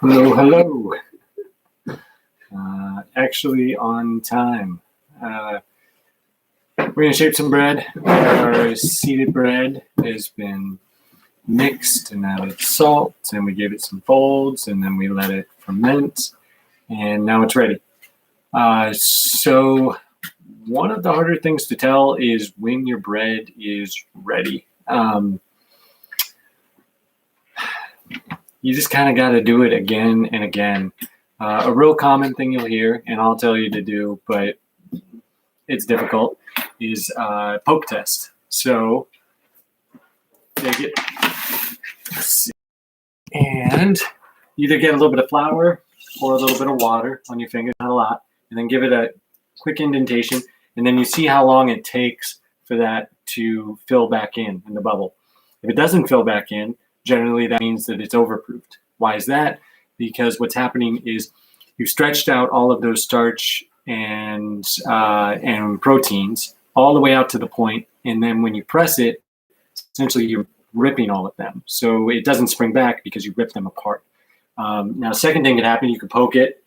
Hello, hello. Actually on time. We're going to shape some bread. Our seeded bread has been mixed and added salt, and we gave it some folds, and then we let it ferment, and now it's ready. So one of the harder things to tell is when your bread is ready. You just kind of got to do it again and again. A real common thing you'll hear, and I'll tell you to do, but it's difficult, is poke test. So take it and either get a little bit of flour or a little bit of water on your finger, not a lot, and then give it a quick indentation, and then you see how long it takes for that to fill back in the bubble. If it doesn't fill back in, generally that means that it's overproofed. Why is that? Because what's happening is you've stretched out all of those starch and proteins all the way out to the point, and then when you press it, essentially you're ripping all of them. So it doesn't spring back because you rip them apart. Now, second thing could happen, you could poke it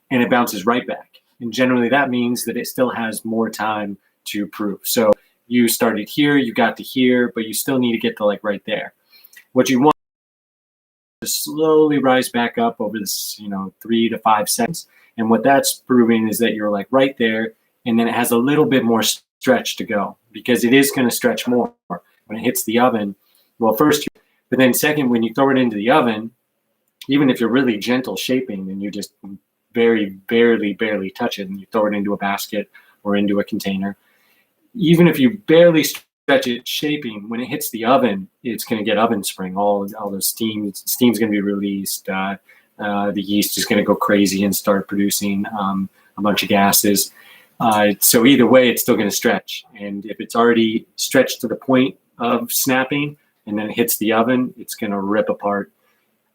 and it bounces right back. And generally that means that it still has more time to proof. So you started here, you got to here, but you still need to get to like right there. What you want is to slowly rise back up over this, 3 to 5 seconds. And what that's proving is that you're like right there, and then it has a little bit more stretch to go, because it is going to stretch more when it hits the oven. Well, first, but then second, when you throw it into the oven, even if you're really gentle shaping and you just barely touch it and you throw it into a basket or into a container, even if you barely stretch it shaping, when it hits the oven, it's going to get oven spring. All the steam's going to be released. The yeast is going to go crazy and start producing a bunch of gases. So either way, it's still going to stretch. And if it's already stretched to the point of snapping and then it hits the oven, it's going to rip apart,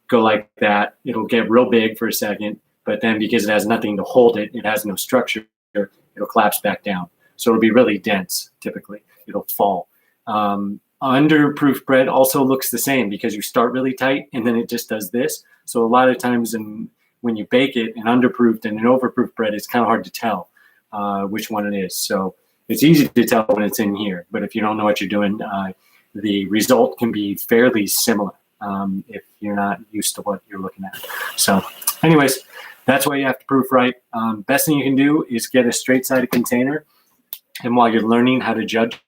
go like that. It'll get real big for a second, but then because it has nothing to hold it, it has no structure, it'll collapse back down. So it'll be really dense, typically. It'll fall. Underproof bread also looks the same because you start really tight and then it just does this. So a lot of times when you bake it, an underproofed and an overproofed bread, it's kind of hard to tell which one it is. So it's easy to tell when it's in here, but if you don't know what you're doing, the result can be fairly similar if you're not used to what you're looking at. So anyways, that's why you have to proof right. Best thing you can do is get a straight-sided container, and while you're learning how to judge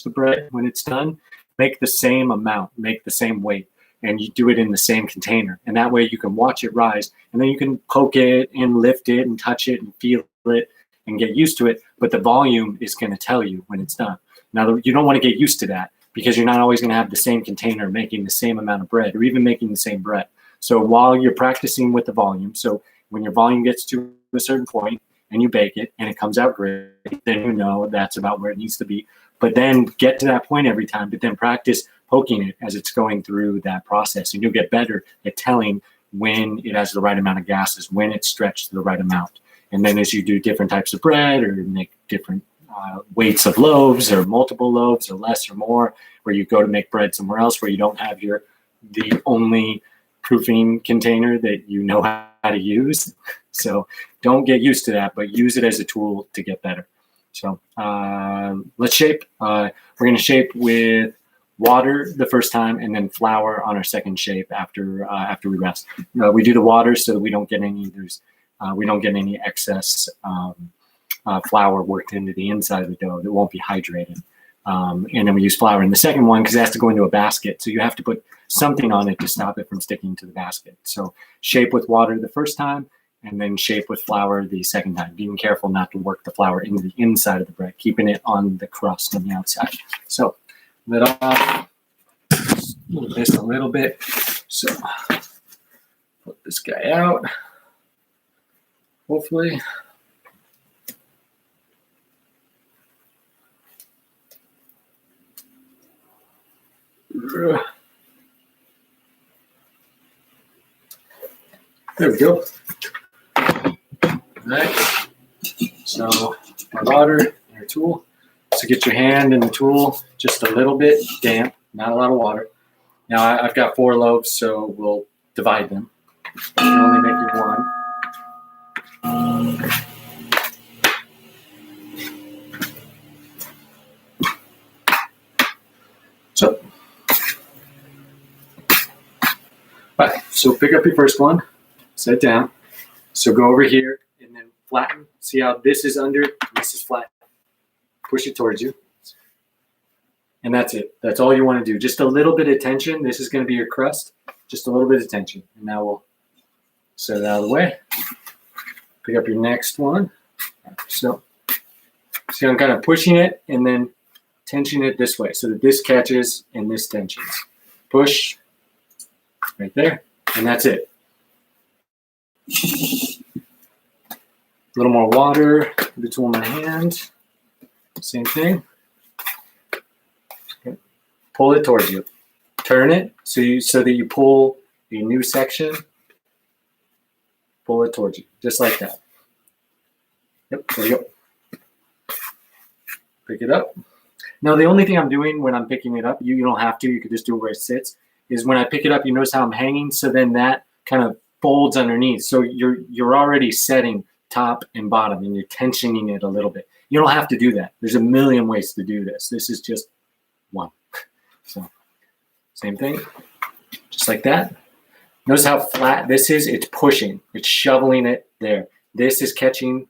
the bread when it's done, make the same amount, make the same weight, and you do it in the same container. And that way you can watch it rise, and then you can poke it and lift it and touch it and feel it and get used to it. But the volume is going to tell you when it's done. Now, you don't want to get used to that because you're not always going to have the same container making the same amount of bread or even making the same bread. So while you're practicing with the volume, so when your volume gets to a certain point and you bake it and it comes out great, then you know that's about where it needs to be. But then get to that point every time, but then practice poking it as it's going through that process. And you'll get better at telling when it has the right amount of gases, when it's stretched to the right amount. And then as you do different types of bread or make different weights of loaves or multiple loaves or less or more, where you go to make bread somewhere else where you don't have the only proofing container that you know how to use. So don't get used to that, but use it as a tool to get better. So let's shape. We're going to shape with water the first time and then flour on our second shape after we rest. We do the water so that we don't get any excess flour worked into the inside of the dough that won't be hydrated. And then we use flour in the second one because it has to go into a basket. So you have to put something on it to stop it from sticking to the basket. So shape with water the first time and then shape with flour the second time, being careful not to work the flour into the inside of the bread, keeping it on the crust on the outside. So let off, move this a little bit. So put this guy out, hopefully. There we go. All right. So our water and our tool. So get your hand in the tool just a little bit damp, not a lot of water. Now I've got 4 loaves, so we'll divide them. I can only make you one. So, all right, so pick up your first one, set it down. So go over here and then flatten. See how this is under, this is flat. Push it towards you. And that's it. That's all you want to do. Just a little bit of tension. This is going to be your crust. Just a little bit of tension. And now we'll set it out of the way. Pick up your next one. So, see, I'm kind of pushing it and then tensioning it this way so that this catches and this tensions. Push right there. And that's it. A little more water. The tool in my hand. Same thing. Okay. Pull it towards you. Turn it so that you pull a new section. Pull it towards you, just like that. Yep, there you go. Pick it up. Now, the only thing I'm doing when I'm picking it up, you don't have to, you could just do it where it sits, is when I pick it up, you notice how I'm hanging, so then that kind of folds underneath. So you're already setting top and bottom, and you're tensioning it a little bit. You don't have to do that. There's a million ways to do this. This is just one. So, same thing, just like that. Notice how flat this is. It's pushing. It's shoveling it there. This is catching,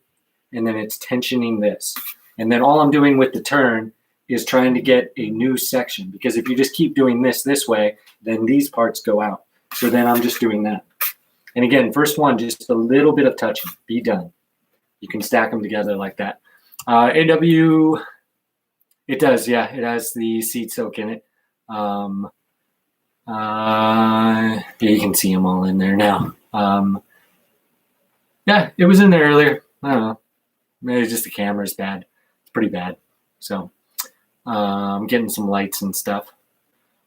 and then it's tensioning this. And then all I'm doing with the turn is trying to get a new section, because if you just keep doing this way, then these parts go out. So then I'm just doing that. And again, first one, just a little bit of touching. Be done. You can stack them together like that. AW, it does, yeah. It has the seed soak in it. Yeah, you can see them all in there now. Yeah, it was in there earlier. I don't know. Maybe just the camera's bad. It's pretty bad. So I'm getting some lights and stuff.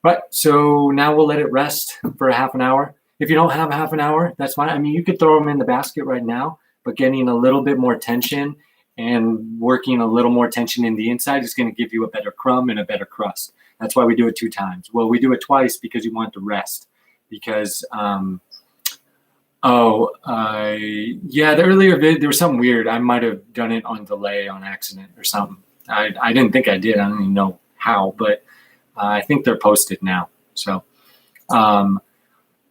Right, so now we'll let it rest for a half an hour. If you don't have half an hour, that's fine. I mean, you could throw them in the basket right now, but getting a little bit more tension and working a little more tension in the inside is going to give you a better crumb and a better crust. That's why we do it 2 times. Well, we do it twice because you want it to rest. Because, yeah, the earlier vid, there was something weird. I might have done it on delay on accident or something. I didn't think I did. I don't even know how, but I think they're posted now. So,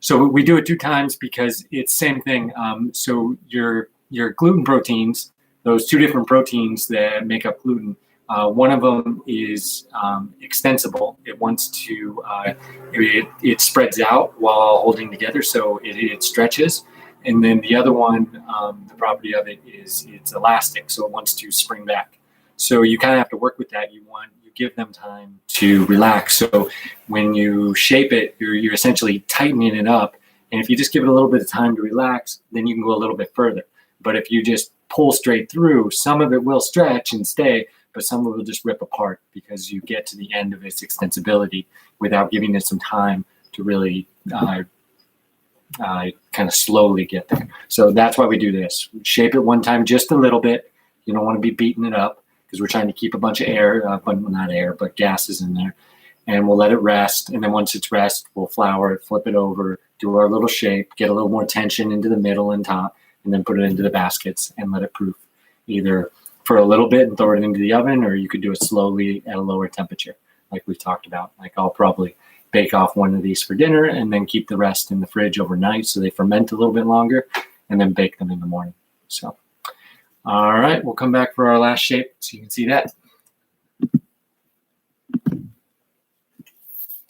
so we do it 2 times because it's same thing. So your gluten proteins, those 2 different proteins that make up gluten, one of them is extensible. It wants to, it spreads out while holding together, so it stretches. And then the other one, the property of it is it's elastic, so it wants to spring back. So you kind of have to work with that. You give them time to relax. So when you shape it, you're essentially tightening it up. And if you just give it a little bit of time to relax, then you can go a little bit further. But if you just pull straight through, some of it will stretch and stay, but some of it will just rip apart because you get to the end of its extensibility without giving it some time to really kind of slowly get there. So that's why we do this. Shape it one time just a little bit. You don't want to be beating it up because we're trying to keep a bunch of air, but not air, but gases in there. And we'll let it rest. And then once it's rest, we'll flour it, flip it over, do our little shape, get a little more tension into the middle and top, and then put it into the baskets and let it proof either for a little bit and throw it into the oven, or you could do it slowly at a lower temperature, like we've talked about. Like I'll probably bake off one of these for dinner and then keep the rest in the fridge overnight so they ferment a little bit longer, and then bake them in the morning. So, all right, we'll come back for our last shape so you can see that.